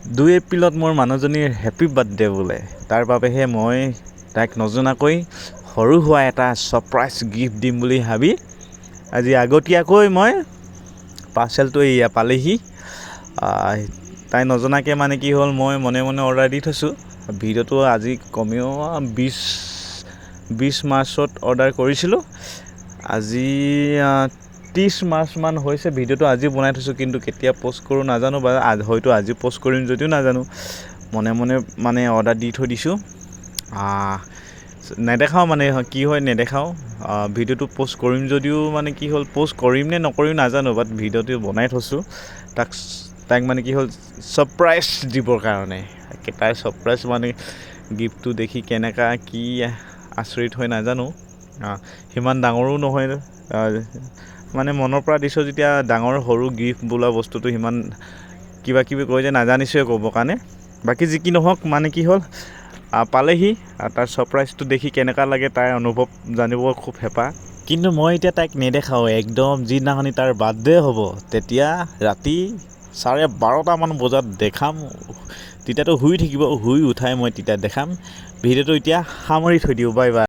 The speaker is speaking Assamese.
2 এপ্ৰিলত মোৰ মানুহজনীৰ হেপী বাৰ্থডে বোলে। তাৰ বাবেহে মই তাইক নজনাকৈ সৰু হোৱা এটা ছাৰপ্ৰাইজ গিফ্ট দিম বুলি ভাবি আজি আগতীয়াকৈ মই পাৰ্চেলটো এয়া পালেহি। তাই নজনাকৈ মানে কি হ'ল, মই মনে মনে অৰ্ডাৰ দি থৈছোঁ। ভিডিঅ'টো আজি কমেও 20 মাৰ্চত অৰ্ডাৰ কৰিছিলোঁ। আজি 30 মাৰ্চমান হৈছে। ভিডিঅ'টো আজি বনাই থৈছোঁ, কিন্তু কেতিয়া প'ষ্ট কৰোঁ নাজানো বা হয়তো আজি প'ষ্ট কৰিম যদিও নাজানো। মনে মনে মানে অৰ্ডাৰ দি থৈ দিছোঁ। নেদেখাওঁ মানে কি হয় নেদেখাওঁ। ভিডিঅ'টো প'ষ্ট কৰিম যদিও মানে কি হ'ল, প'ষ্ট কৰিম নে নকৰিম নাজানো, বাট ভিডিঅ'টো বনাই থৈছোঁ। তাইক মানে কি হ'ল ছাৰপ্ৰাইজ দিবৰ কাৰণে। তাইৰ ছাৰপ্ৰাইজ মানে গিফ্টটো দেখি কেনেকুৱা কি আচৰিত হয় নাজানো। সিমান ডাঙৰো নহয়, মানে মনৰ পৰা দিছোঁ যেতিয়া ডাঙৰ সৰু গিফ্ট বোলা বস্তুটো সিমান কিবা কিবি কৈ যে নাজানিছোৱে ক'বৰ কাৰণে। বাকী যি কি নহওক, মানে কি হ'ল পালেহি। তাৰ ছাৰপ্ৰাইজটো দেখি কেনেকুৱা লাগে তাইৰ অনুভৱ জানিব খুব হেঁপাহ। কিন্তু মই এতিয়া তাইক নেদেখাওঁ। একদম যিদিনাখনি তাৰ বাৰ্থডে হ'ব তেতিয়া ৰাতি 12:30মান বজাত দেখাম। তেতিয়াতো শুই থাকিব, শুই উঠাই মই তেতিয়া দেখাম। ভিডিঅ'টো এতিয়া সামৰি থৈ দিওঁ। Bye bye.